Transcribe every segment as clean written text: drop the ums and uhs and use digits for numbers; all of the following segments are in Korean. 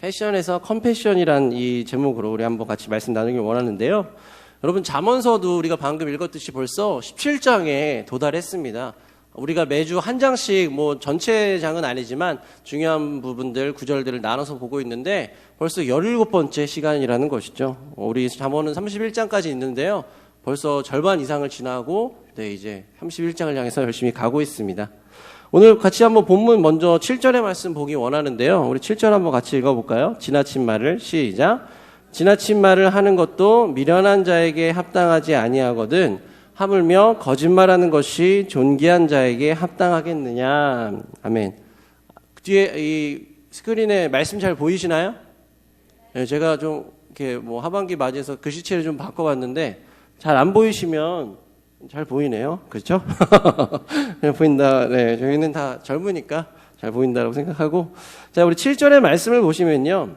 패션에서 컴패션이란 이 제목으로 우리 한번 같이 말씀 나누길 원하는데요. 여러분, 잠언서도 우리가 방금 읽었듯이 벌써 17장에 도달했습니다. 우리가 매주 한 장씩 뭐 전체 장은 아니지만 중요한 부분들, 구절들을 나눠서 보고 있는데 벌써 17번째 시간이라는 것이죠. 우리 잠언은 31장까지 있는데요. 벌써 절반 이상을 지나고 이제 31장을 향해서 열심히 가고 있습니다. 오늘 같이 한번 본문 먼저 7절의 말씀 보기 원하는데요. 우리 7절 한번 같이 읽어볼까요? 지나친 말을 시작. 지나친 말을 하는 것도 미련한 자에게 합당하지 아니하거든 하물며 거짓말하는 것이 존귀한 자에게 합당하겠느냐. 아멘. 뒤에 이 스크린에 말씀 잘 보이시나요? 네, 제가 좀 이렇게 뭐 하반기 맞이해서 글씨체를 좀 바꿔봤는데 잘 안 보이시면 잘 보이네요. 그렇죠? 그냥 보인다. 네, 저희는 다 젊으니까 잘 보인다고 생각하고. 자, 우리 7절의 말씀을 보시면요.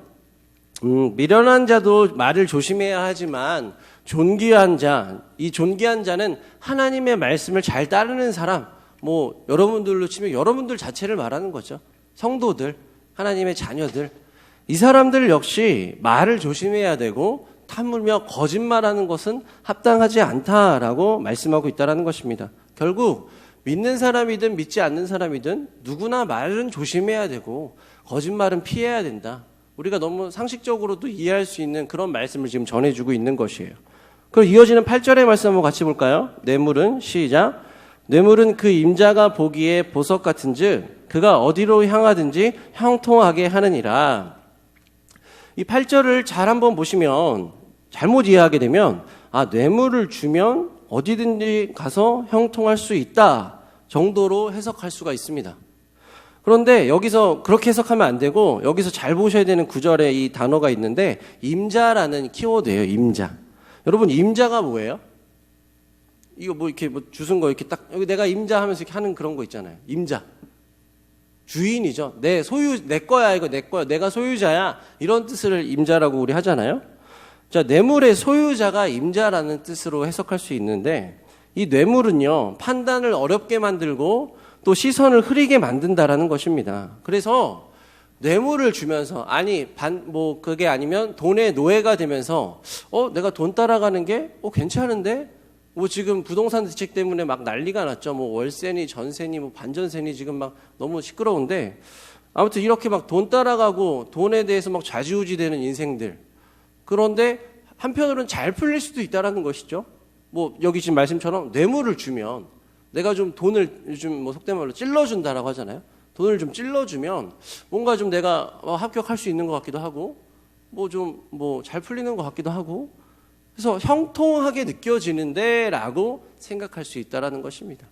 미련한 자도 말을 조심해야 하지만 존귀한 자, 이 존귀한 자는 하나님의 말씀을 잘 따르는 사람, 뭐 여러분들로 치면 여러분들 자체를 말하는 거죠. 성도들, 하나님의 자녀들. 이 사람들 역시 말을 조심해야 되고 탐물며 거짓말하는 것은 합당하지 않다라고 말씀하고 있다는 것입니다. 결국 믿는 사람이든 믿지 않는 사람이든 누구나 말은 조심해야 되고 거짓말은 피해야 된다. 우리가 너무 상식적으로도 이해할 수 있는 그런 말씀을 지금 전해주고 있는 것이에요. 그럼 이어지는 8절의 말씀 한번 같이 볼까요? 뇌물은 시작. 뇌물은 그 임자가 보기에 보석 같은즉 그가 어디로 향하든지 형통하게 하느니라. 이 8절을 잘 한번 보시면 잘못 이해하게 되면 뇌물을 주면 어디든지 가서 형통할 수 있다 정도로 해석할 수가 있습니다. 그런데 여기서 그렇게 해석하면 안 되고 여기서 잘 보셔야 되는 구절에 이 단어가 있는데 임자라는 키워드예요. 임자. 여러분, 임자가 뭐예요? 이거 뭐 이렇게 뭐 주순 거 이렇게 딱 여기 내가 임자 하면서 이렇게 하는 그런 거 있잖아요. 임자. 주인이죠. 내 소유, 내 거야, 이거 내 거야. 내가 소유자야. 이런 뜻을 임자라고 우리 하잖아요. 자, 뇌물의 소유자가 임자라는 뜻으로 해석할 수 있는데 이 뇌물은요, 판단을 어렵게 만들고 또 시선을 흐리게 만든다라는 것입니다. 그래서 뇌물을 주면서 그게 아니면 돈의 노예가 되면서 내가 돈 따라가는 게 괜찮은데 뭐 지금 부동산 대책 때문에 막 난리가 났죠. 뭐 월세니 전세니 뭐 반전세니 지금 막 너무 시끄러운데 아무튼 이렇게 막 돈 따라가고 돈에 대해서 막 좌지우지되는 인생들. 그런데 한편으로는 잘 풀릴 수도 있다라는 것이죠. 뭐 여기 지금 말씀처럼 뇌물을 주면 내가 좀 돈을 요즘 뭐 속된 말로 찔러준다라고 하잖아요. 돈을 좀 찔러주면 뭔가 좀 내가 합격할 수 있는 것 같기도 하고 뭐 좀 잘 풀리는 것 같기도 하고 그래서 형통하게 느껴지는데 라고 생각할 수 있다라는 것입니다.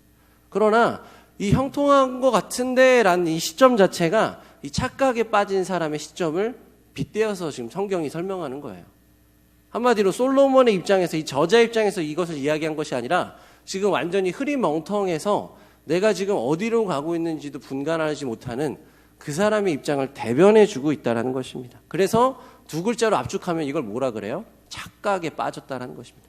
그러나 이 형통한 것 같은데 라는 이 시점 자체가 이 착각에 빠진 사람의 시점을 빗대어서 지금 성경이 설명하는 거예요. 한마디로 솔로몬의 입장에서 이 저자 입장에서 이것을 이야기한 것이 아니라 지금 완전히 흐리멍텅해서 내가 지금 어디로 가고 있는지도 분간하지 못하는 그 사람의 입장을 대변해주고 있다는 것입니다. 그래서 두 글자로 압축하면 이걸 뭐라 그래요? 착각에 빠졌다는 것입니다.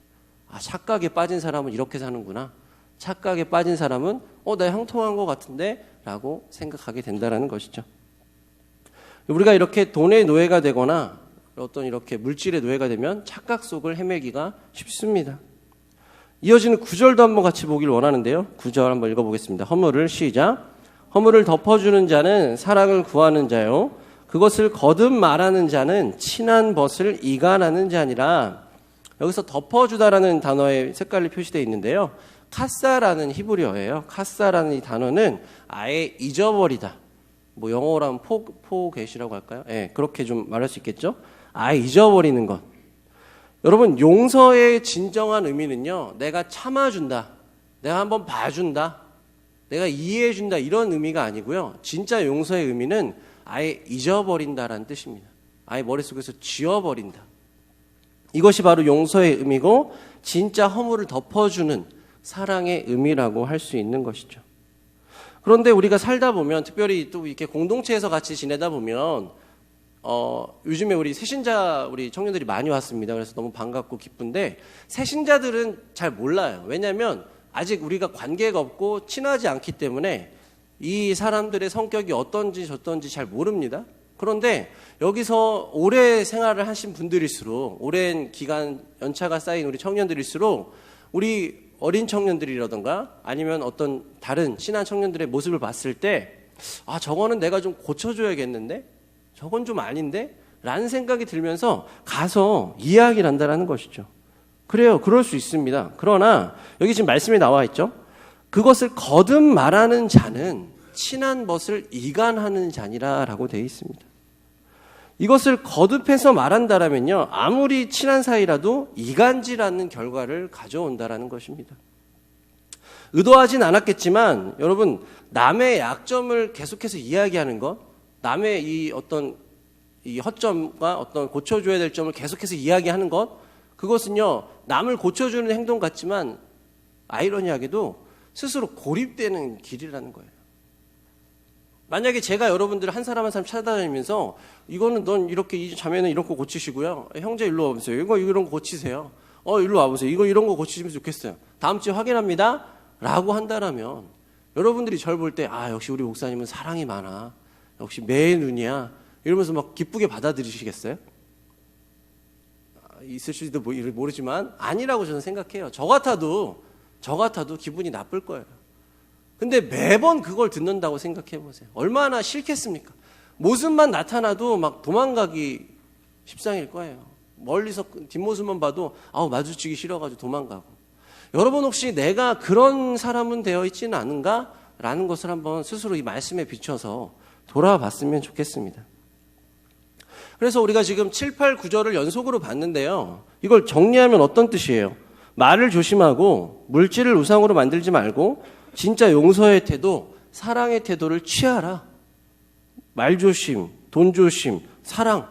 착각에 빠진 사람은 이렇게 사는구나. 착각에 빠진 사람은 나 형통한 것 같은데 라고 생각하게 된다는 것이죠. 우리가 이렇게 돈의 노예가 되거나 어떤 이렇게 물질의 노예가 되면 착각 속을 헤매기가 쉽습니다. 이어지는 9절도 한번 같이 보길 원하는데요. 9절 한번 읽어보겠습니다. 허물을 시작. 허물을 덮어주는 자는 사랑을 구하는 자요. 그것을 거듭 말하는 자는 친한 벗을 이간하는 자니라. 여기서 덮어주다라는 단어의 색깔이 표시되어 있는데요. 카사라는 히브리어예요. 카사라는 이 단어는 아예 잊어버리다. 뭐 영어로 하면 포겟이라고 할까요? 네, 그렇게 좀 말할 수 있겠죠. 아예 잊어버리는 것. 여러분, 용서의 진정한 의미는요, 내가 참아준다, 내가 한번 봐준다, 내가 이해해준다 이런 의미가 아니고요. 진짜 용서의 의미는 아예 잊어버린다라는 뜻입니다. 아예 머릿속에서 지워버린다. 이것이 바로 용서의 의미고 진짜 허물을 덮어주는 사랑의 의미라고 할 수 있는 것이죠. 그런데 우리가 살다 보면, 특별히 또 이렇게 공동체에서 같이 지내다 보면 요즘에 우리 청년들이 많이 왔습니다. 그래서 너무 반갑고 기쁜데 새신자들은 잘 몰라요. 왜냐하면 아직 우리가 관계가 없고 친하지 않기 때문에 이 사람들의 성격이 어떤지 저떤지 잘 모릅니다. 그런데 여기서 오래 생활을 하신 분들일수록, 오랜 기간 연차가 쌓인 우리 청년들일수록 우리 어린 청년들이라던가 아니면 어떤 다른 친한 청년들의 모습을 봤을 때 저거는 내가 좀 고쳐줘야겠는데? 저건 좀 아닌데? 라는 생각이 들면서 가서 이야기를 한다는 것이죠. 그래요. 그럴 수 있습니다. 그러나 여기 지금 말씀이 나와 있죠. 그것을 거듭 말하는 자는 친한 것을 이간하는 자니라라고 되어 있습니다. 이것을 거듭해서 말한다라면요, 아무리 친한 사이라도 이간질하는 결과를 가져온다라는 것입니다. 의도하진 않았겠지만 여러분, 남의 약점을 계속해서 이야기하는 것, 남의 이 어떤 이 허점과 어떤 고쳐줘야 될 점을 계속해서 이야기하는 것, 그것은요 남을 고쳐주는 행동 같지만 아이러니하게도 스스로 고립되는 길이라는 거예요. 만약에 제가 여러분들 한 사람 한 사람 찾아다니면서 이거는 넌 이렇게 이 자매는 이런 거 고치시고요. 형제 일로 와보세요. 이거 이런 거 고치세요. 일로 와보세요. 이거 이런 거 고치시면 좋겠어요. 다음 주에 확인합니다. 라고 한다라면 여러분들이 저를 볼 때 역시 우리 목사님은 사랑이 많아. 역시 매의 눈이야. 이러면서 막 기쁘게 받아들이시겠어요? 있을 수도 모르지만 아니라고 저는 생각해요. 저 같아도 기분이 나쁠 거예요. 근데 매번 그걸 듣는다고 생각해 보세요. 얼마나 싫겠습니까? 모습만 나타나도 막 도망가기 십상일 거예요. 멀리서 뒷모습만 봐도 마주치기 싫어가지고 도망가고. 여러분 혹시 내가 그런 사람은 되어 있지는 않은가? 라는 것을 한번 스스로 이 말씀에 비춰서 돌아봤으면 좋겠습니다. 그래서 우리가 지금 7, 8, 9절을 연속으로 봤는데요. 이걸 정리하면 어떤 뜻이에요? 말을 조심하고 물질을 우상으로 만들지 말고 진짜 용서의 태도, 사랑의 태도를 취하라. 말조심, 돈조심, 사랑,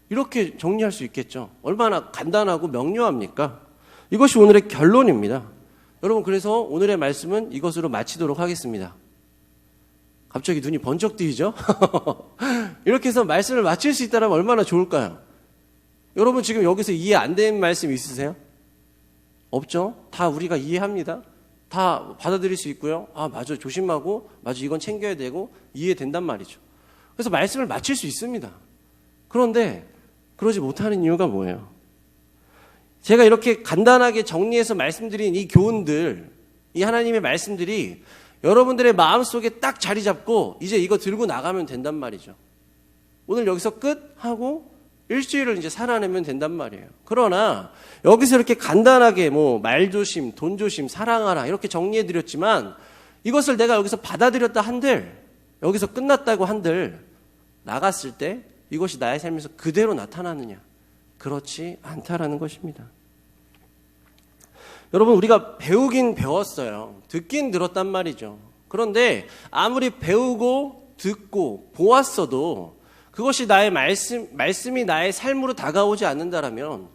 이렇게 정리할 수 있겠죠. 얼마나 간단하고 명료합니까? 이것이 오늘의 결론입니다. 여러분, 그래서 오늘의 말씀은 이것으로 마치도록 하겠습니다. 갑자기 눈이 번쩍 뜨이죠? 이렇게 해서 말씀을 마칠 수 있다면 얼마나 좋을까요? 여러분 지금 여기서 이해 안 되는 말씀 있으세요? 없죠? 다 우리가 이해합니다. 다 받아들일 수 있고요. 맞아, 조심하고, 맞아, 이건 챙겨야 되고, 이해된단 말이죠. 그래서 말씀을 마칠 수 있습니다. 그런데 그러지 못하는 이유가 뭐예요? 제가 이렇게 간단하게 정리해서 말씀드린 이 교훈들, 이 하나님의 말씀들이 여러분들의 마음속에 딱 자리 잡고 이제 이거 들고 나가면 된단 말이죠. 오늘 여기서 끝 하고 일주일을 이제 살아내면 된단 말이에요. 그러나 여기서 이렇게 간단하게 말조심, 돈조심, 사랑하라 이렇게 정리해 드렸지만 이것을 내가 여기서 받아들였다 한들, 여기서 끝났다고 한들 나갔을 때 이것이 나의 삶에서 그대로 나타나느냐? 그렇지 않다라는 것입니다. 여러분, 우리가 배우긴 배웠어요. 듣긴 들었단 말이죠. 그런데 아무리 배우고 듣고 보았어도 그것이 나의 말씀이 나의 삶으로 다가오지 않는다라면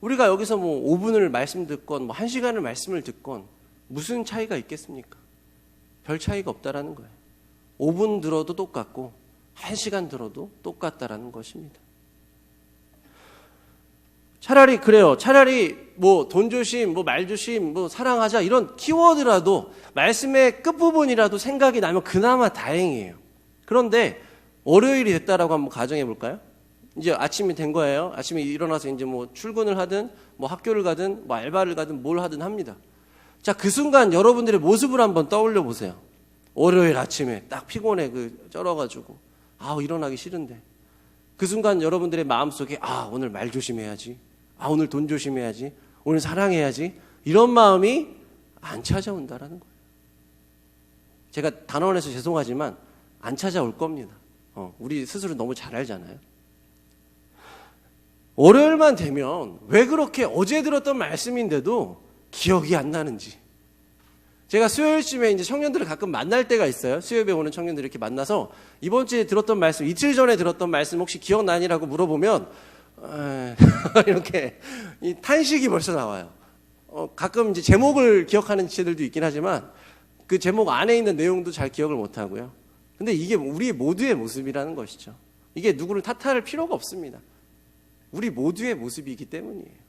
우리가 여기서 5분을 말씀 듣건 1시간을 말씀을 듣건 무슨 차이가 있겠습니까? 별 차이가 없다라는 거예요. 5분 들어도 똑같고 1시간 들어도 똑같다라는 것입니다. 차라리 그래요. 차라리 돈조심, 말조심, 사랑하자 이런 키워드라도 말씀의 끝부분이라도 생각이 나면 그나마 다행이에요. 그런데 월요일이 됐다라고 한번 가정해 볼까요? 이제 아침이 된 거예요. 아침에 일어나서 이제 출근을 하든 학교를 가든 알바를 가든 뭘 하든 합니다. 자, 그 순간 여러분들의 모습을 한번 떠올려 보세요. 월요일 아침에 딱 피곤해 쩔어가지고 일어나기 싫은데 그 순간 여러분들의 마음속에 오늘 말 조심해야지, 오늘 돈 조심해야지, 오늘 사랑해야지 이런 마음이 안 찾아온다라는 거예요. 제가 단언해서 죄송하지만 안 찾아올 겁니다. 우리 스스로 너무 잘 알잖아요. 월요일만 되면 왜 그렇게 어제 들었던 말씀인데도 기억이 안 나는지. 제가 수요일쯤에 이제 청년들을 가끔 만날 때가 있어요. 수요일에 오는 청년들 이렇게 만나서 이번 주에 들었던 말씀, 이틀 전에 들었던 말씀 혹시 기억나니라고 물어보면 이렇게 이 탄식이 벌써 나와요. 가끔 이제 제목을 기억하는 지체들도 있긴 하지만 그 제목 안에 있는 내용도 잘 기억을 못 하고요. 근데 이게 우리 모두의 모습이라는 것이죠. 이게 누구를 탓할 필요가 없습니다. 우리 모두의 모습이기 때문이에요.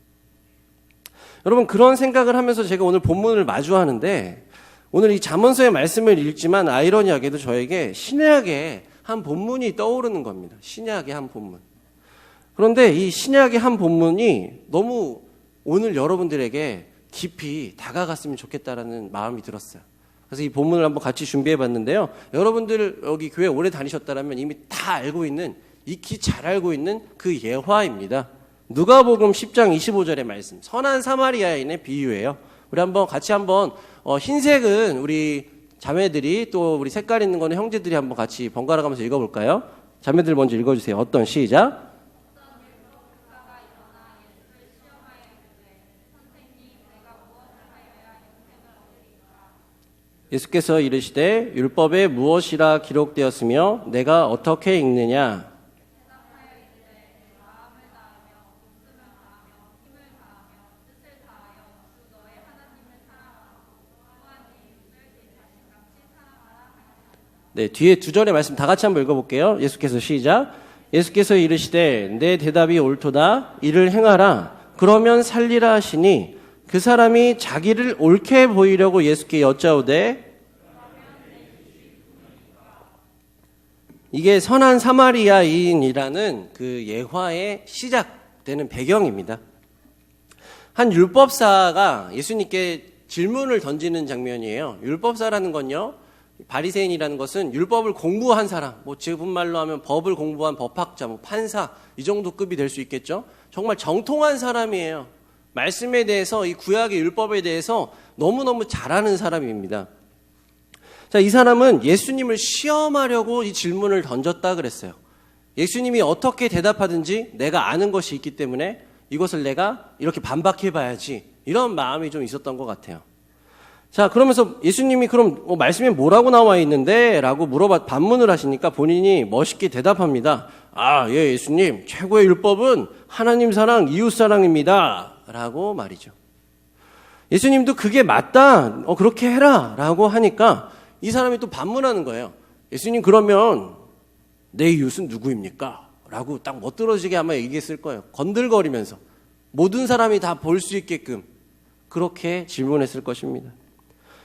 여러분, 그런 생각을 하면서 제가 오늘 본문을 마주하는데 오늘 이 잠언서의 말씀을 읽지만 아이러니하게도 저에게 신약의 한 본문이 떠오르는 겁니다. 신약의 한 본문. 그런데 이 신약의 한 본문이 너무 오늘 여러분들에게 깊이 다가갔으면 좋겠다라는 마음이 들었어요. 그래서 이 본문을 한번 같이 준비해 봤는데요. 여러분들 여기 교회 오래 다니셨다면 이미 다 알고 있는, 익히 잘 알고 있는 그 예화입니다. 누가복음 10장 25절의 말씀, 선한 사마리아인의 비유예요. 우리 한번 같이 한번 흰색은 우리 자매들이, 또 우리 색깔 있는 거는 형제들이 한번 같이 번갈아 가면서 읽어볼까요? 자매들 먼저 읽어주세요. 어떤 시작? 예수께서 이르시되 율법에 무엇이라 기록되었으며 내가 어떻게 읽느냐? 네, 뒤에 두 절의 말씀 다 같이 한번 읽어볼게요. 예수께서 시작. 예수께서 이르시되 내 대답이 옳도다. 이를 행하라. 그러면 살리라 하시니 그 사람이 자기를 옳게 보이려고 예수께 여짜오되, 이게 선한 사마리아인이라는 그 예화의 시작되는 배경입니다. 한 율법사가 예수님께 질문을 던지는 장면이에요. 율법사라는 건요, 바리새인이라는 것은 율법을 공부한 사람, 뭐 지금 말로 하면 법을 공부한 법학자, 뭐 판사, 이 정도 급이 될 수 있겠죠. 정말 정통한 사람이에요. 말씀에 대해서, 이 구약의 율법에 대해서 너무너무 잘하는 사람입니다. 자, 이 사람은 예수님을 시험하려고 이 질문을 던졌다 그랬어요. 예수님이 어떻게 대답하든지 내가 아는 것이 있기 때문에 이것을 내가 이렇게 반박해봐야지, 이런 마음이 좀 있었던 것 같아요. 자, 그러면서 예수님이 그럼 말씀에 뭐라고 나와 있는데? 라고 반문을 하시니까 본인이 멋있게 대답합니다. 아, 예, 예수님, 최고의 율법은 하나님 사랑, 이웃 사랑입니다. 라고 말이죠. 예수님도 그게 맞다, 그렇게 해라. 라고 하니까 이 사람이 또 반문하는 거예요. 예수님, 그러면 내 이웃은 누구입니까? 라고 딱 멋들어지게 아마 얘기했을 거예요. 건들거리면서. 모든 사람이 다 볼 수 있게끔 그렇게 질문했을 것입니다.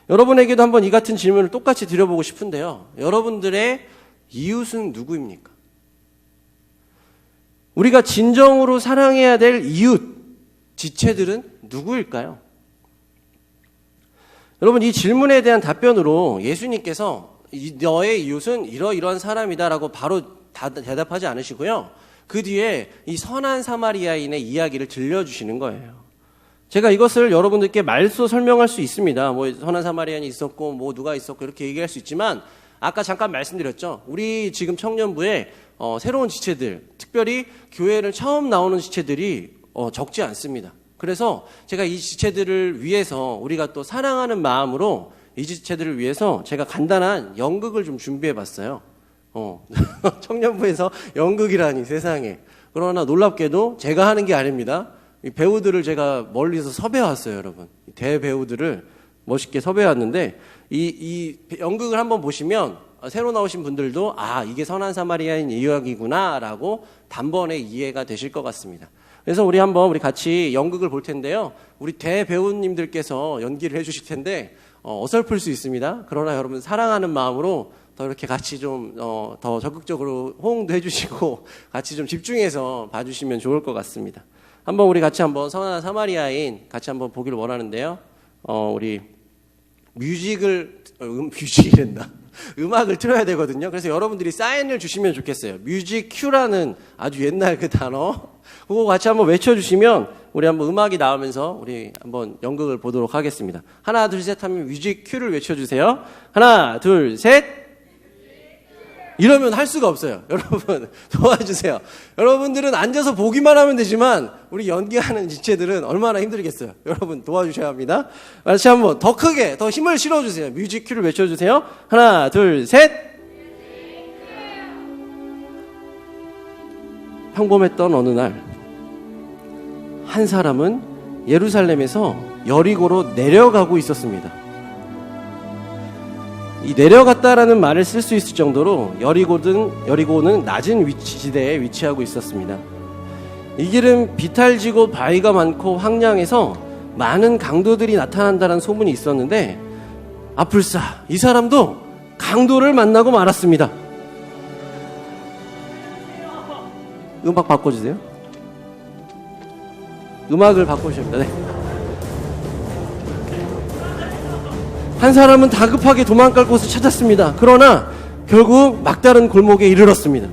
여러분에게도 한번 이 같은 질문을 똑같이 드려보고 싶은데요. 여러분들의 이웃은 누구입니까? 우리가 진정으로 사랑해야 될 이웃, 지체들은 누구일까요? 여러분, 이 질문에 대한 답변으로 예수님께서 너의 이웃은 이러이러한 사람이다라고 바로 대답하지 않으시고요. 그 뒤에 이 선한 사마리아인의 이야기를 들려주시는 거예요. 제가 이것을 여러분들께 말로 설명할 수 있습니다. 뭐 선한 사마리아인이 있었고 뭐 누가 있었고 이렇게 얘기할 수 있지만, 아까 잠깐 말씀드렸죠. 우리 지금 청년부에 새로운 지체들, 특별히 교회를 처음 나오는 지체들이 적지 않습니다. 그래서 제가 이 지체들을 위해서, 우리가 또 사랑하는 마음으로 이 지체들을 위해서 제가 간단한 연극을 좀 준비해 봤어요. 청년부에서 연극이라니, 세상에. 그러나 놀랍게도 제가 하는 게 아닙니다. 이 배우들을 제가 멀리서 섭외해 왔어요, 여러분. 대배우들을 멋있게 섭외해 왔는데, 이 연극을 한번 보시면 새로 나오신 분들도 아, 이게 선한 사마리아인 이야기구나 라고 단번에 이해가 되실 것 같습니다. 그래서 우리 같이 연극을 볼 텐데요. 우리 대배우님들께서 연기를 해주실 텐데 어설플 수 있습니다. 그러나 여러분 사랑하는 마음으로 더 이렇게 같이 좀 더 적극적으로 호응도 해주시고 같이 좀 집중해서 봐주시면 좋을 것 같습니다. 우리 같이 선한 사마리아인 같이 보기를 원하는데요. 우리 음악을 틀어야 되거든요. 그래서 여러분들이 사인을 주시면 좋겠어요. 뮤직 큐라는 아주 옛날 그 단어, 그거 같이 외쳐주시면 우리 음악이 나오면서 우리 연극을 보도록 하겠습니다. 하나, 둘, 셋 하면 뮤직 큐를 외쳐주세요. 하나, 둘, 셋. 이러면 할 수가 없어요. 여러분 도와주세요. 여러분들은 앉아서 보기만 하면 되지만 우리 연기하는 지체들은 얼마나 힘들겠어요. 여러분 도와주셔야 합니다. 같이 더 크게, 더 힘을 실어주세요. 뮤직 큐를 외쳐주세요. 하나, 둘, 셋. 평범했던 어느 날, 한 사람은 예루살렘에서 여리고로 내려가고 있었습니다. 이 내려갔다라는 말을 쓸 수 있을 정도로 여리고는 낮은 지대에 위치하고 있었습니다. 이 길은 비탈지고 바위가 많고 황량해서 많은 강도들이 나타난다는 소문이 있었는데, 아플싸 이 사람도 강도를 만나고 말았습니다. 음악 바꿔주세요. 음악을 바꿔주십니다. 네. 한 사람은 다급하게 도망갈 곳을 찾았습니다. 그러나 결국 막다른 골목에 이르렀습니다.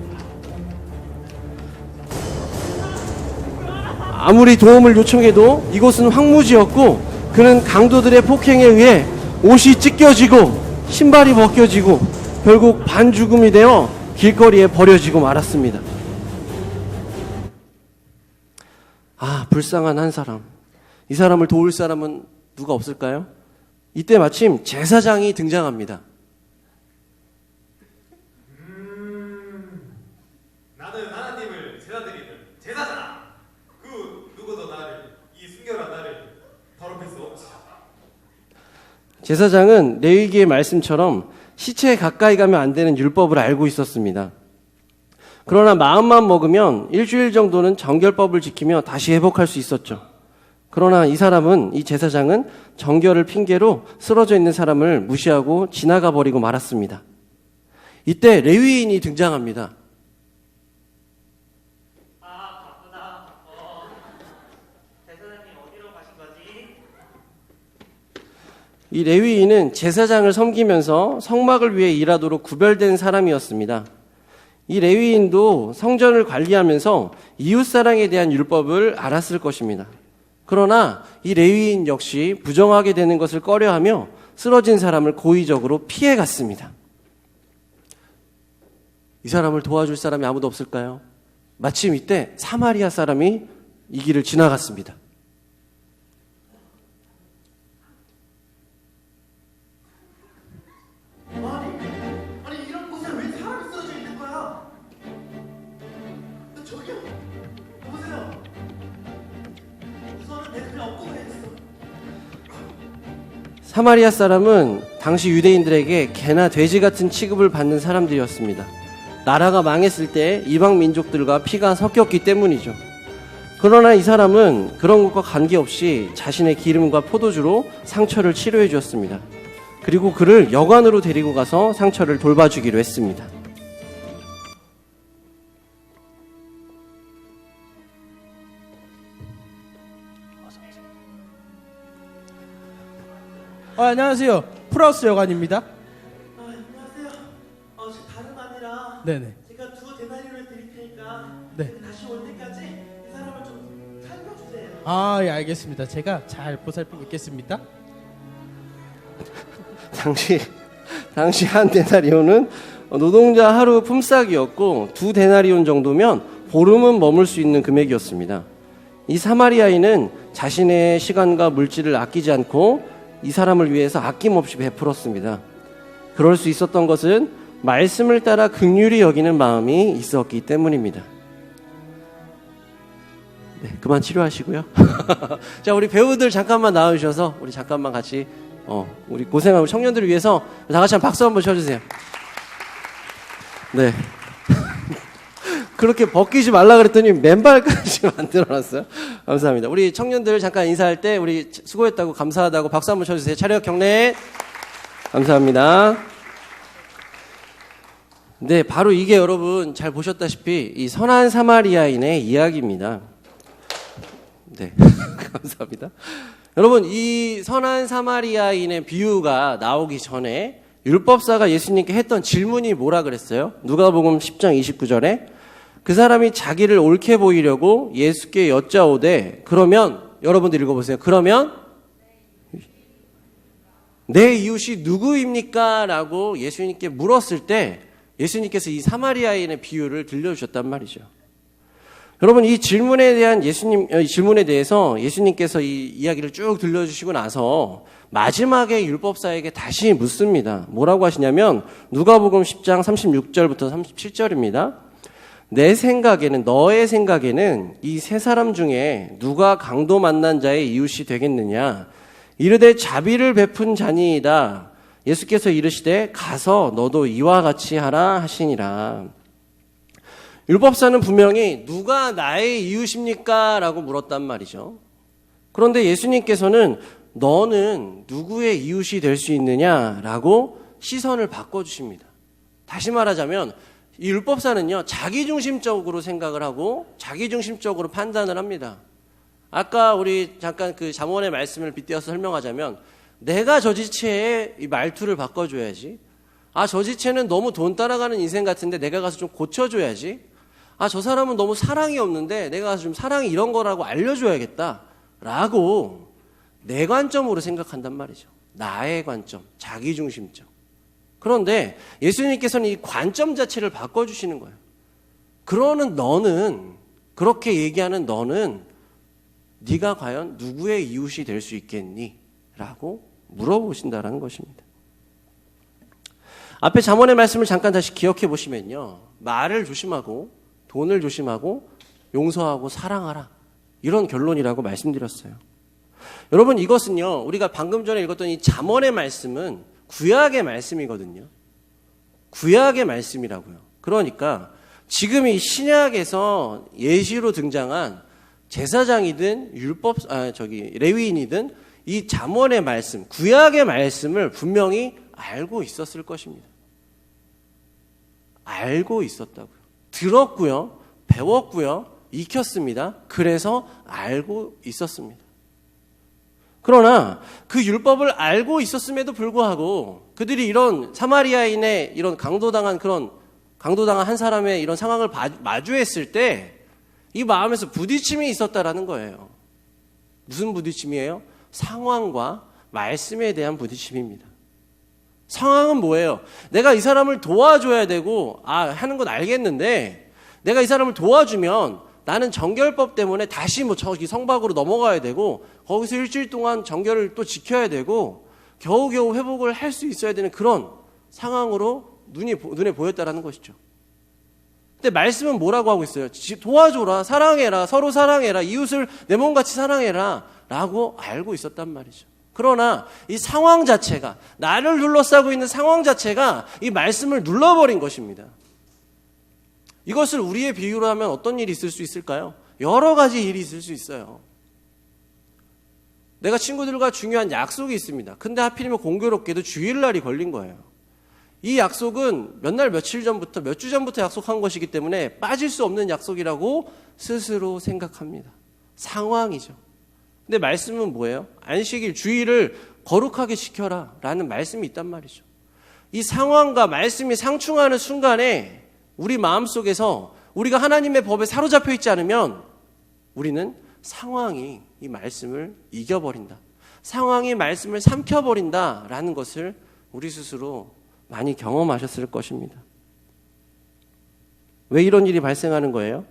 아무리 도움을 요청해도 이곳은 황무지였고 그는 강도들의 폭행에 의해 옷이 찢겨지고 신발이 벗겨지고 결국 반죽음이 되어 길거리에 버려지고 말았습니다. 아, 불쌍한 한 사람. 이 사람을 도울 사람은 누가 없을까요? 이때 마침 제사장이 등장합니다. 나는 하나님을 제사드리는 제사잖아. 그 누구도 나를 이 순결한 나를 더럽힐 수 없지. 제사장은 레위기의 말씀처럼 시체에 가까이 가면 안 되는 율법을 알고 있었습니다. 그러나 마음만 먹으면 일주일 정도는 정결법을 지키며 다시 회복할 수 있었죠. 그러나 이 제사장은 정결을 핑계로 쓰러져 있는 사람을 무시하고 지나가 버리고 말았습니다. 이때 레위인이 등장합니다. 바쁘다. 제사장님 어디로 가신 거지? 이 레위인은 제사장을 섬기면서 성막을 위해 일하도록 구별된 사람이었습니다. 이 레위인도 성전을 관리하면서 이웃사랑에 대한 율법을 알았을 것입니다. 그러나 이 레위인 역시 부정하게 되는 것을 꺼려하며 쓰러진 사람을 고의적으로 피해갔습니다. 이 사람을 도와줄 사람이 아무도 없을까요? 마침 이때 사마리아 사람이 이 길을 지나갔습니다. 아니 이런 곳에 왜 사람이 쓰러져 있는 거야? 저기요, 보세요. 우선은 내 그냥 엎고 그랬어. 사마리아 사람은 당시 유대인들에게 개나 돼지 같은 취급을 받는 사람들이었습니다. 나라가 망했을 때 이방 민족들과 피가 섞였기 때문이죠. 그러나 이 사람은 그런 것과 관계없이 자신의 기름과 포도주로 상처를 치료해 주었습니다. 그리고 그를 여관으로 데리고 가서 상처를 돌봐주기로 했습니다. 안녕하세요. 프라우스 여관입니다. 안녕하세요. 저 다름 아니라 네네. 제가 2데나리온을 드릴 테니까 네. 다시 올 때까지 이 사람을 좀 살펴주세요. 예, 알겠습니다. 제가 잘 보살피고 있겠습니다. 당시 한 데나리온은 노동자 하루 품삯이었고 2데나리온 정도면 보름은 머물 수 있는 금액이었습니다. 이 사마리아인은 자신의 시간과 물질을 아끼지 않고 이 사람을 위해서 아낌없이 베풀었습니다. 그럴 수 있었던 것은 말씀을 따라 긍휼히 여기는 마음이 있었기 때문입니다. 네, 그만 치료하시고요. 자, 우리 배우들 잠깐만 나와주셔서 우리 잠깐만 같이 우리 고생하고 청년들을 위해서 다 같이 한 박수 한번 쳐주세요. 네. 그렇게 벗기지 말라 그랬더니 맨발까지 만들어놨어요. 감사합니다. 우리 청년들 잠깐 인사할 때 우리 수고했다고 감사하다고 박수 한번 쳐주세요. 차렷 경례. 감사합니다. 네, 바로 이게 여러분 잘 보셨다시피 이 선한 사마리아인의 이야기입니다. 네, 감사합니다. 여러분, 이 선한 사마리아인의 비유가 나오기 전에 율법사가 예수님께 했던 질문이 뭐라 그랬어요? 누가복음 10장 29절에 그 사람이 자기를 옳게 보이려고 예수께 여짜오되 그러면 여러분들 읽어보세요. 그러면 내 이웃이 누구입니까? 라고 예수님께 물었을 때 예수님께서 이 사마리아인의 비유를 들려주셨단 말이죠. 여러분, 이 질문에 대해서 예수님께서 이 이야기를 쭉 들려주시고 나서 마지막에 율법사에게 다시 묻습니다. 뭐라고 하시냐면 누가복음 10장 36절부터 37절입니다. 너의 생각에는 이 세 사람 중에 누가 강도 만난 자의 이웃이 되겠느냐? 이르되 자비를 베푼 자니이다. 예수께서 이르시되 가서 너도 이와 같이 하라 하시니라. 율법사는 분명히 누가 나의 이웃입니까? 라고 물었단 말이죠. 그런데 예수님께서는 너는 누구의 이웃이 될 수 있느냐? 라고 시선을 바꿔주십니다. 다시 말하자면 이 율법사는요, 자기중심적으로 생각을 하고 자기중심적으로 판단을 합니다. 아까 우리 잠깐 그 잠언의 말씀을 빗대어서 설명하자면, 내가 저 지체의 이 말투를 바꿔줘야지. 아, 저 지체는 너무 돈 따라가는 인생 같은데 내가 가서 좀 고쳐줘야지. 아, 저 사람은 너무 사랑이 없는데 내가 가서 좀 사랑이 이런 거라고 알려줘야겠다. 라고 내 관점으로 생각한단 말이죠. 나의 관점, 자기중심적. 그런데 예수님께서는 이 관점 자체를 바꿔주시는 거예요. 그러는 너는, 그렇게 얘기하는 너는 네가 과연 누구의 이웃이 될 수 있겠니? 라고 물어보신다라는 것입니다. 앞에 잠언의 말씀을 잠깐 다시 기억해 보시면요, 말을 조심하고 돈을 조심하고 용서하고 사랑하라, 이런 결론이라고 말씀드렸어요. 여러분, 이것은요, 우리가 방금 전에 읽었던 이 잠언의 말씀은 구약의 말씀이거든요. 구약의 말씀이라고요. 그러니까 지금 이 신약에서 예시로 등장한 제사장이든 레위인이든 이 잠언의 말씀, 구약의 말씀을 분명히 알고 있었을 것입니다. 알고 있었다고요. 들었고요, 배웠고요, 익혔습니다. 그래서 알고 있었습니다. 그러나 그 율법을 알고 있었음에도 불구하고 그들이 이런 사마리아인의 이런 강도당한 한 사람의 이런 상황을 마주했을 때 이 마음에서 부딪힘이 있었다라는 거예요. 무슨 부딪힘이에요? 상황과 말씀에 대한 부딪힘입니다. 상황은 뭐예요? 내가 이 사람을 도와줘야 되고, 하는 건 알겠는데, 내가 이 사람을 도와주면 나는 정결법 때문에 다시 저기 성박으로 넘어가야 되고, 거기서 일주일 동안 정결을 또 지켜야 되고, 겨우겨우 회복을 할 수 있어야 되는 그런 상황으로 눈에 보였다라는 것이죠. 근데 말씀은 뭐라고 하고 있어요? 도와줘라, 사랑해라, 서로 사랑해라, 이웃을 내 몸같이 사랑해라 라고 알고 있었단 말이죠. 그러나 이 상황 자체가, 나를 둘러싸고 있는 상황 자체가 이 말씀을 눌러버린 것입니다. 이것을 우리의 비유로 하면 어떤 일이 있을 수 있을까요? 여러 가지 일이 있을 수 있어요. 내가 친구들과 중요한 약속이 있습니다. 근데 하필이면 공교롭게도 주일날이 걸린 거예요. 이 약속은 몇 날 며칠 전부터, 몇 주 전부터 약속한 것이기 때문에 빠질 수 없는 약속이라고 스스로 생각합니다. 상황이죠. 근데 말씀은 뭐예요? 안식일, 주일을 거룩하게 지켜라 라는 말씀이 있단 말이죠. 이 상황과 말씀이 상충하는 순간에 우리 마음속에서 우리가 하나님의 법에 사로잡혀 있지 않으면 우리는 상황이 이 말씀을 이겨버린다, 상황이 말씀을 삼켜버린다 라는 것을 우리 스스로 많이 경험하셨을 것입니다. 왜 이런 일이 발생하는 거예요?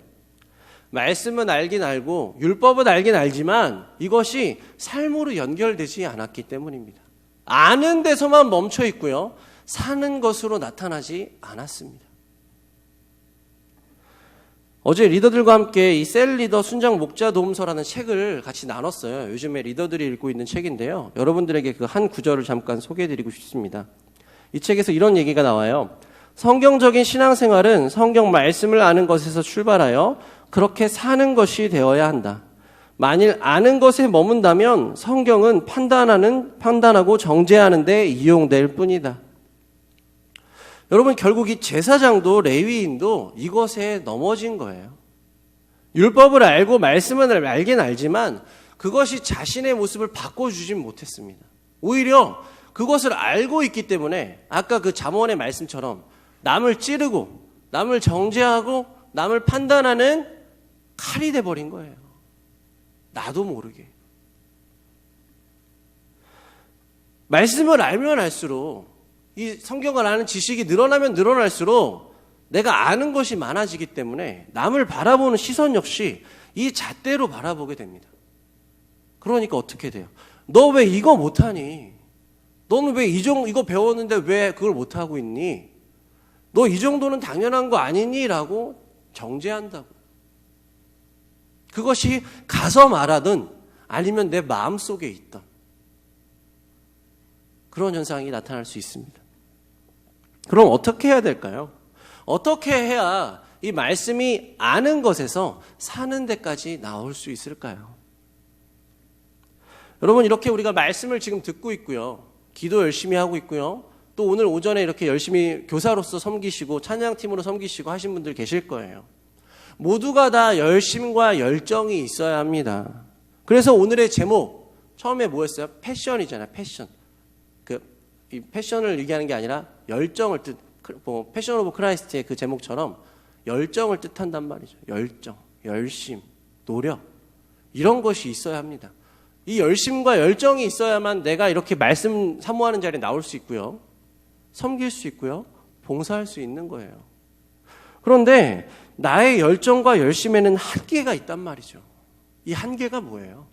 말씀은 알긴 알고 율법은 알긴 알지만 이것이 삶으로 연결되지 않았기 때문입니다. 아는 데서만 멈춰 있고요, 사는 것으로 나타나지 않았습니다. 어제 리더들과 함께 이 셀 리더 순장 목자 도움서라는 책을 같이 나눴어요. 요즘에 리더들이 읽고 있는 책인데요, 여러분들에게 그 한 구절을 잠깐 소개해드리고 싶습니다. 이 책에서 이런 얘기가 나와요. 성경적인 신앙생활은 성경 말씀을 아는 것에서 출발하여 그렇게 사는 것이 되어야 한다. 만일 아는 것에 머문다면 성경은 판단하고 정죄하는 데 이용될 뿐이다. 여러분, 결국 이 제사장도 레위인도 이것에 넘어진 거예요. 율법을 알고 말씀을 알긴 알지만 그것이 자신의 모습을 바꿔주진 못했습니다. 오히려 그것을 알고 있기 때문에 아까 그 잠언의 말씀처럼 남을 찌르고 남을 정죄하고 남을 판단하는 칼이 돼버린 거예요. 나도 모르게. 말씀을 알면 알수록, 이 성경을 아는 지식이 늘어나면 늘어날수록 내가 아는 것이 많아지기 때문에 남을 바라보는 시선 역시 이 잣대로 바라보게 됩니다. 그러니까 어떻게 돼요? 너 왜 이거 못하니? 너는 왜 이거 배웠는데 왜 그걸 못하고 있니? 너 이 정도는 당연한 거 아니니? 라고 정죄한다고. 그것이 가서 말하든 아니면 내 마음속에 있던 그런 현상이 나타날 수 있습니다. 그럼 어떻게 해야 될까요? 어떻게 해야 이 말씀이 아는 것에서 사는 데까지 나올 수 있을까요? 여러분, 이렇게 우리가 말씀을 지금 듣고 있고요, 기도 열심히 하고 있고요, 또 오늘 오전에 이렇게 열심히 교사로서 섬기시고 찬양팀으로 섬기시고 하신 분들 계실 거예요. 모두가 다 열심과 열정이 있어야 합니다. 그래서 오늘의 제목 처음에 뭐였어요? 패션이잖아요. 패션. 이 패션을 얘기하는 게 아니라 열정을 패션 오브 크라이스트의 그 제목처럼 열정을 뜻한단 말이죠. 열정, 열심, 노력 이런 것이 있어야 합니다. 이 열심과 열정이 있어야만 내가 이렇게 말씀 사모하는 자리에 나올 수 있고요. 섬길 수 있고요. 봉사할 수 있는 거예요. 그런데 나의 열정과 열심에는 한계가 있단 말이죠. 이 한계가 뭐예요?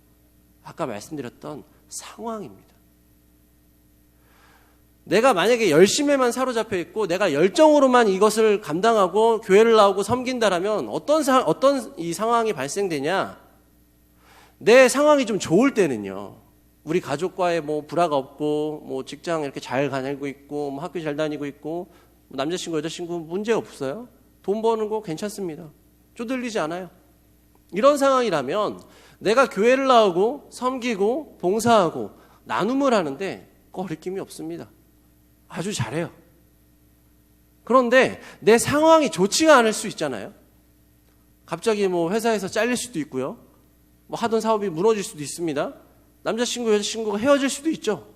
아까 말씀드렸던 상황입니다. 내가 만약에 열심에만 사로잡혀 있고 내가 열정으로만 이것을 감당하고 교회를 나오고 섬긴다라면 어떤 이 상황이 발생되냐? 내 상황이 좀 좋을 때는요. 우리 가족과의 뭐 불화가 없고 뭐 직장 이렇게 잘 다니고 있고 뭐 학교 잘 다니고 있고 뭐 남자친구 여자친구 문제 없어요. 돈 버는 거 괜찮습니다. 쪼들리지 않아요. 이런 상황이라면 내가 교회를 나오고 섬기고 봉사하고 나눔을 하는데 거리낌이 없습니다. 아주 잘해요. 그런데 내 상황이 좋지가 않을 수 있잖아요. 갑자기 뭐 회사에서 잘릴 수도 있고요. 뭐 하던 사업이 무너질 수도 있습니다. 남자친구 여자친구가 헤어질 수도 있죠.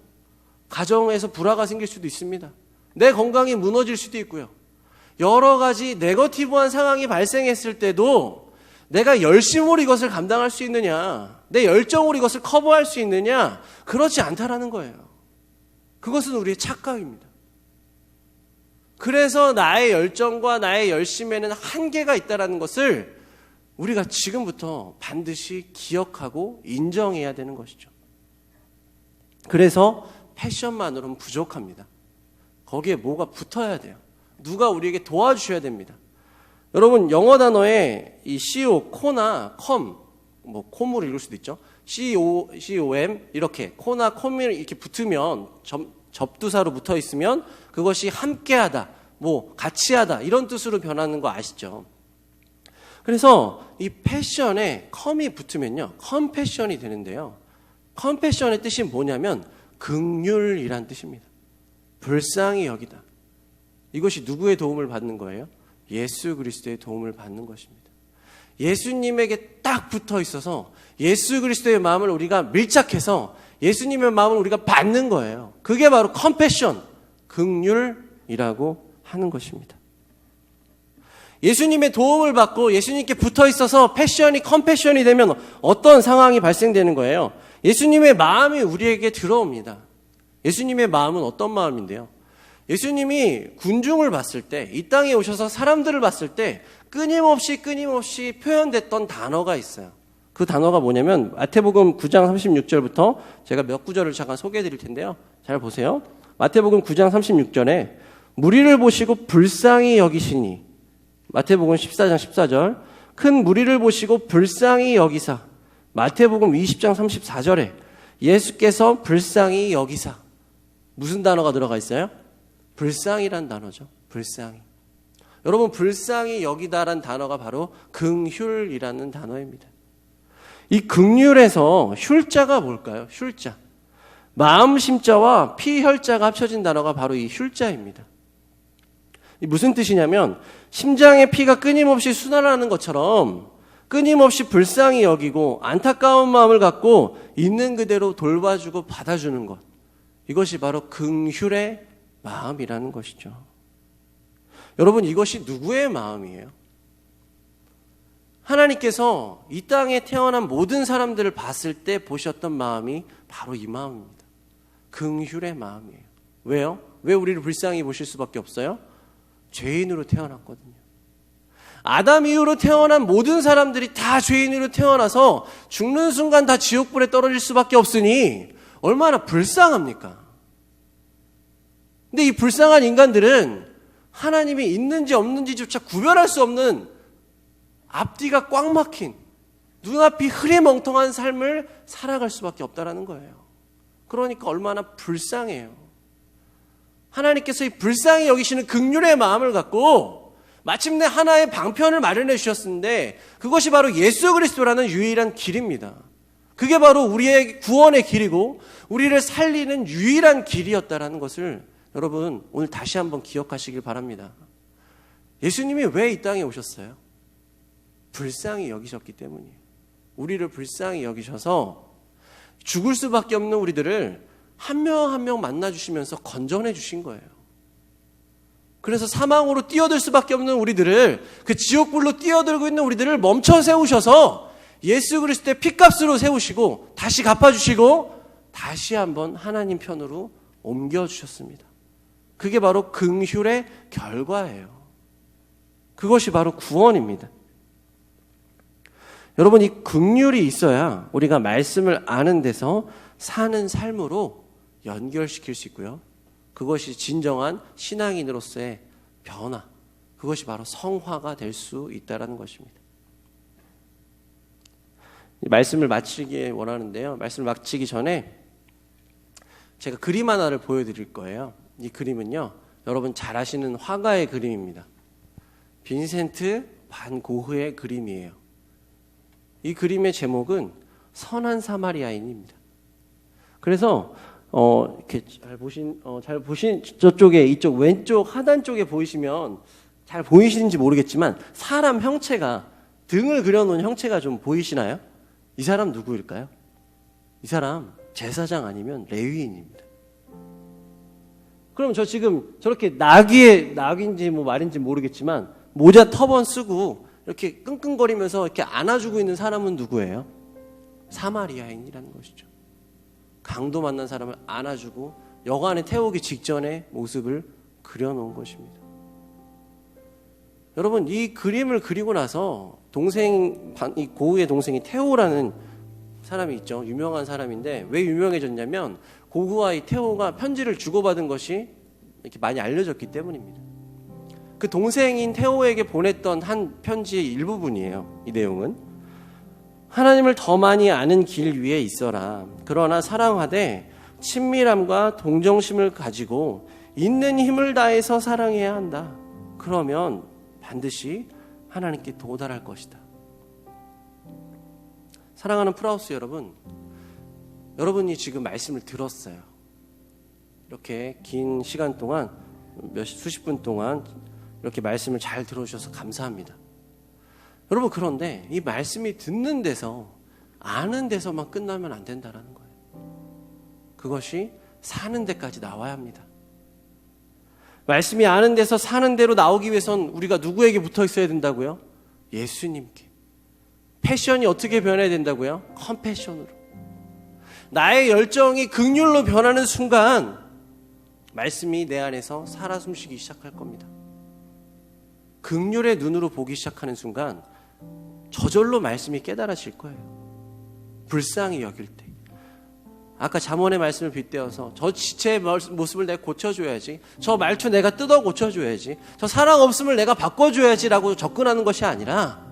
가정에서 불화가 생길 수도 있습니다. 내 건강이 무너질 수도 있고요. 여러 가지 네거티브한 상황이 발생했을 때도 내가 열심으로 이것을 감당할 수 있느냐, 내 열정으로 이것을 커버할 수 있느냐, 그렇지 않다라는 거예요. 그것은 우리의 착각입니다. 그래서 나의 열정과 나의 열심에는 한계가 있다는 것을 우리가 지금부터 반드시 기억하고 인정해야 되는 것이죠. 그래서 패션만으로는 부족합니다. 거기에 뭐가 붙어야 돼요. 누가 우리에게 도와주셔야 됩니다. 여러분 영어 단어에 이 co, 코나 com, 뭐 콤으로 읽을 수도 있죠. com 이렇게 코나 콤이 이렇게 붙으면 접두사로 붙어 있으면 그것이 함께하다, 뭐 같이하다 이런 뜻으로 변하는 거 아시죠? 그래서 이 패션에 com이 붙으면요, 컴패션이 되는데요. 컴패션의 뜻이 뭐냐면 긍휼이란 뜻입니다. 불쌍히 여기다. 이것이 누구의 도움을 받는 거예요? 예수 그리스도의 도움을 받는 것입니다. 예수님에게 딱 붙어 있어서 예수 그리스도의 마음을 우리가 밀착해서 예수님의 마음을 우리가 받는 거예요. 그게 바로 컴패션, 긍휼이라고 하는 것입니다. 예수님의 도움을 받고 예수님께 붙어 있어서 패션이 컴패션이 되면 어떤 상황이 발생되는 거예요? 예수님의 마음이 우리에게 들어옵니다. 예수님의 마음은 어떤 마음인데요? 예수님이 군중을 봤을 때, 이 땅에 오셔서 사람들을 봤을 때 끊임없이 표현됐던 단어가 있어요. 그 단어가 뭐냐면 마태복음 9장 36절부터 제가 몇 구절을 잠깐 소개해 드릴 텐데요. 잘 보세요. 마태복음 9장 36절에 무리를 보시고 불쌍히 여기시니, 마태복음 14장 14절, 큰 무리를 보시고 불쌍히 여기사, 마태복음 20장 34절에 예수께서 불쌍히 여기사. 무슨 단어가 들어가 있어요? 불쌍이란 단어죠. 불쌍히. 여러분, 불쌍히 여기다란 단어가 바로 긍휼이라는 단어입니다. 이 긍휼에서 휼자가 뭘까요? 휼자. 마음 심자와 피혈자가 합쳐진 단어가 바로 이 휼자입니다. 무슨 뜻이냐면 심장의 피가 끊임없이 순환하는 것처럼 끊임없이 불쌍히 여기고 안타까운 마음을 갖고 있는 그대로 돌봐주고 받아주는 것. 이것이 바로 긍휼의 마음이라는 것이죠. 여러분, 이것이 누구의 마음이에요? 하나님께서 이 땅에 태어난 모든 사람들을 봤을 때 보셨던 마음이 바로 이 마음입니다. 긍휼의 마음이에요. 왜요? 왜 우리를 불쌍히 보실 수밖에 없어요? 죄인으로 태어났거든요. 아담 이후로 태어난 모든 사람들이 다 죄인으로 태어나서 죽는 순간 다 지옥불에 떨어질 수밖에 없으니 얼마나 불쌍합니까? 근데 이 불쌍한 인간들은 하나님이 있는지 없는지조차 구별할 수 없는 앞뒤가 꽉 막힌 눈앞이 흐리멍텅한 삶을 살아갈 수밖에 없다는 거예요. 그러니까 얼마나 불쌍해요. 하나님께서 이 불쌍히 여기시는 긍휼의 마음을 갖고 마침내 하나의 방편을 마련해 주셨는데 그것이 바로 예수 그리스도라는 유일한 길입니다. 그게 바로 우리의 구원의 길이고 우리를 살리는 유일한 길이었다는 것을 여러분 오늘 다시 한번 기억하시길 바랍니다. 예수님이 왜 이 땅에 오셨어요? 불쌍히 여기셨기 때문이에요. 우리를 불쌍히 여기셔서 죽을 수밖에 없는 우리들을 한 명 한 명 만나주시면서 건져내 주신 거예요. 그래서 사망으로 뛰어들 수밖에 없는 우리들을, 그 지옥불로 뛰어들고 있는 우리들을 멈춰 세우셔서 예수 그리스도의 피값으로 세우시고 다시 갚아주시고 다시 한번 하나님 편으로 옮겨주셨습니다. 그게 바로 긍휼의 결과예요. 그것이 바로 구원입니다. 여러분, 이 긍휼이 있어야 우리가 말씀을 아는 데서 사는 삶으로 연결시킬 수 있고요. 그것이 진정한 신앙인으로서의 변화, 그것이 바로 성화가 될 수 있다는 것입니다. 말씀을 마치기 원하는데요. 말씀을 마치기 전에 제가 그림 하나를 보여드릴 거예요. 이 그림은요, 여러분 잘 아시는 화가의 그림입니다. 빈센트 반 고흐의 그림이에요. 이 그림의 제목은 선한 사마리아인입니다. 그래서 이렇게 잘 보신 저쪽에, 이쪽 왼쪽 하단 쪽에 보이시면 잘 보이시는지 모르겠지만 사람 형체가, 등을 그려놓은 형체가 좀 보이시나요? 이 사람 누구일까요? 이 사람 제사장 아니면 레위인입니다. 그럼 저 지금 저렇게 낙인지 뭐 말인지 모르겠지만 모자 터번 쓰고 이렇게 끙끙거리면서 이렇게 안아주고 있는 사람은 누구예요? 사마리아인이라는 것이죠. 강도 만난 사람을 안아주고 여관에 태우기 직전의 모습을 그려놓은 것입니다. 여러분, 이 그림을 그리고 나서 이 고흐의 동생이 테오라는 사람이 있죠. 유명한 사람인데 왜 유명해졌냐면 고흐와 이 테오가 편지를 주고받은 것이 이렇게 많이 알려졌기 때문입니다. 그 동생인 테오에게 보냈던 한 편지의 일부분이에요. 이 내용은 하나님을 더 많이 아는 길 위에 있어라. 그러나 사랑하되 친밀함과 동정심을 가지고 있는 힘을 다해서 사랑해야 한다. 그러면 반드시 하나님께 도달할 것이다. 사랑하는 프라우스 여러분, 여러분이 지금 말씀을 들었어요. 이렇게 긴 시간 동안, 수십 분 동안 이렇게 말씀을 잘 들어주셔서 감사합니다. 여러분, 그런데 이 말씀이 듣는 데서, 아는 데서만 끝나면 안 된다는 거예요. 그것이 사는 데까지 나와야 합니다. 말씀이 아는 데서 사는 데로 나오기 위해선 우리가 누구에게 붙어 있어야 된다고요? 예수님께. 패션이 어떻게 변해야 된다고요? 컴패션으로. 나의 열정이 긍휼로 변하는 순간 말씀이 내 안에서 살아 숨쉬기 시작할 겁니다. 긍휼의 눈으로 보기 시작하는 순간 저절로 말씀이 깨달아질 거예요. 불쌍히 여길 때. 아까 잠언의 말씀을 빗대어서 저 지체의 모습을 내가 고쳐줘야지, 저 말투 내가 뜯어 고쳐줘야지, 저 사랑 없음을 내가 바꿔줘야지 라고 접근하는 것이 아니라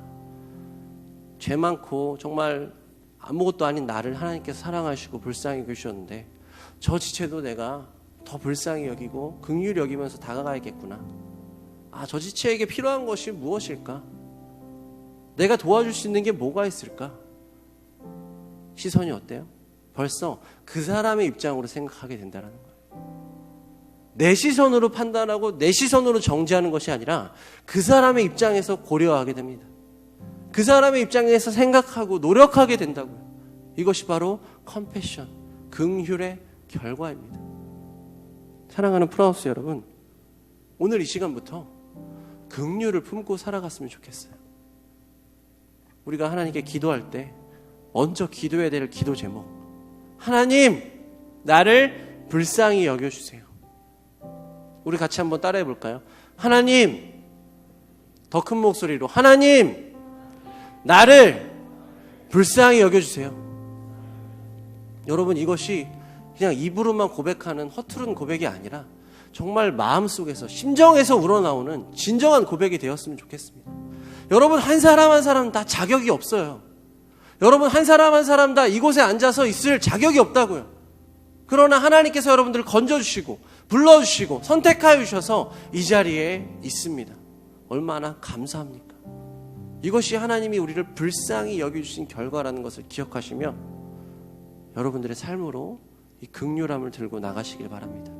죄 많고 정말 아무것도 아닌 나를 하나님께서 사랑하시고 불쌍히 여기셨는데 저 지체도 내가 더 불쌍히 여기고 긍휼히 여기면서 다가가야겠구나. 저 지체에게 필요한 것이 무엇일까? 내가 도와줄 수 있는 게 뭐가 있을까? 시선이 어때요? 벌써 그 사람의 입장으로 생각하게 된다는 거예요. 내 시선으로 판단하고 내 시선으로 정지하는 것이 아니라 그 사람의 입장에서 고려하게 됩니다. 그 사람의 입장에서 생각하고 노력하게 된다고요. 이것이 바로 컴패션, 긍휼의 결과입니다. 사랑하는 프라우스 여러분, 오늘 이 시간부터 긍휼을 품고 살아갔으면 좋겠어요. 우리가 하나님께 기도할 때 먼저 기도해야 될 기도 제목, 하나님, 나를 불쌍히 여겨주세요. 우리 같이 한번 따라해 볼까요? 하나님, 더 큰 목소리로, 하나님, 나를 불쌍히 여겨주세요. 여러분, 이것이 그냥 입으로만 고백하는 허투른 고백이 아니라 정말 마음속에서, 심정에서 우러나오는 진정한 고백이 되었으면 좋겠습니다. 여러분, 한 사람 한 사람 다 자격이 없어요. 여러분, 한 사람 한 사람 다 이곳에 앉아서 있을 자격이 없다고요. 그러나 하나님께서 여러분들을 건져주시고 불러주시고 선택하여 주셔서 이 자리에 있습니다. 얼마나 감사합니까? 이것이 하나님이 우리를 불쌍히 여겨주신 결과라는 것을 기억하시며 여러분들의 삶으로 이 긍휼함을 들고 나가시길 바랍니다.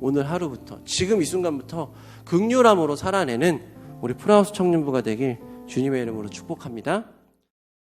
오늘 하루부터 지금 이 순간부터 극률함으로 살아내는 우리 프라우스 청년부가 되길 주님의 이름으로 축복합니다.